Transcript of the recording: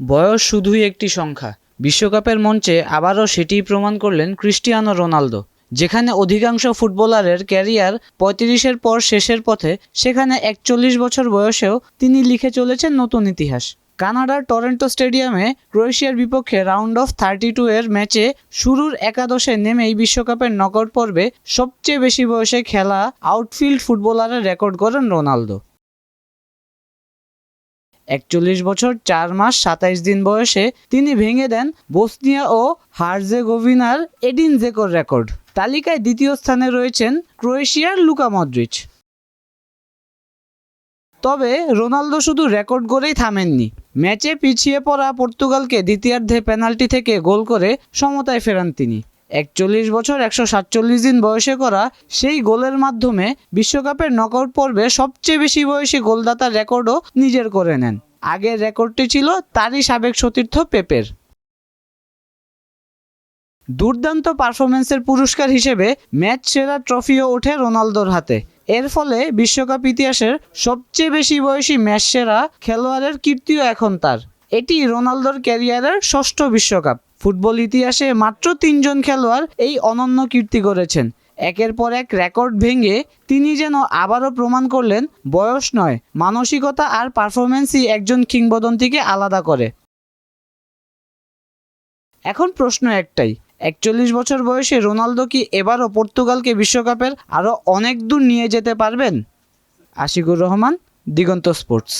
বয়স শুধুই একটি সংখ্যা। বিশ্বকাপের মঞ্চে আবারও সেটিই প্রমাণ করলেন ক্রিস্টিয়ানো রোনালদো। যেখানে অধিকাংশ ফুটবলারের ক্যারিয়ার ৩৫-এর পর শেষের পথে, সেখানে ৪১ বছর বয়সেও তিনি লিখে চলেছেন নতুন ইতিহাস। কানাডার টরন্টো স্টেডিয়ামে ক্রোয়েশিয়ার বিপক্ষে রাউন্ড অফ 32 এর ম্যাচে শুরুর একাদশে নেমেই বিশ্বকাপের নকআউট পর্বে সবচেয়ে বেশি বয়সে খেলা আউটফিল্ড ফুটবলারের রেকর্ড করেন রোনালদো। ৪১ বছর ৪ মাস ২৭ দিন বয়সে তিনি ভেঙে দেন বসনিয়া ও হার্জেগোভিনার এডিন জেকোর রেকর্ড। তালিকায় দ্বিতীয় স্থানে রয়েছেন ক্রোয়েশিয়ার লুকা মদ্রিচ। তবে রোনালদো শুধু রেকর্ড গড়েই থামেননি। ম্যাচে পিছিয়ে পড়া পর্তুগালকে দ্বিতীয়ার্ধে পেনাল্টি থেকে গোল করে সমতায় ফেরান তিনি। ৪১ বছর ১৪৭ দিন বয়সে করা সেই গোলের মাধ্যমে বিশ্বকাপের নকআউট পর্বে সবচেয়ে বেশি বয়সী গোলদাতার রেকর্ডও নিজের করে নেন। আগের রেকর্ডটি ছিল তারই সাবেক সতীর্থ পেপের। দুর্দান্ত পারফরম্যান্সের পুরস্কার হিসেবে ম্যাচ সেরা ট্রফিও ওঠে রোনালদোর হাতে। এর ফলে বিশ্বকাপ ইতিহাসের সবচেয়ে বেশি বয়সী ম্যাচ সেরা খেলোয়াড়ের কীর্তিও এখন তার। এটি রোনালদোর ক্যারিয়ারের ষষ্ঠ বিশ্বকাপ। ফুটবল ইতিহাসে মাত্র ৩ জন খেলোয়াড় এই অনন্য কীর্তি গড়েছেন। একের পর এক রেকর্ড ভেঙে তিনি যেন আবারও প্রমাণ করলেন, বয়স নয়, মানসিকতা আর পারফরম্যান্সই একজন কিংবদন্তিকে আলাদা করে। এখন প্রশ্ন একটাই, ৪১ বছর বয়সে রোনালদো কি এবারও পর্তুগালকে বিশ্বকাপের আরও অনেক দূর নিয়ে যেতে পারবেন? আশিকুর রহমান, দিগন্ত স্পোর্টস।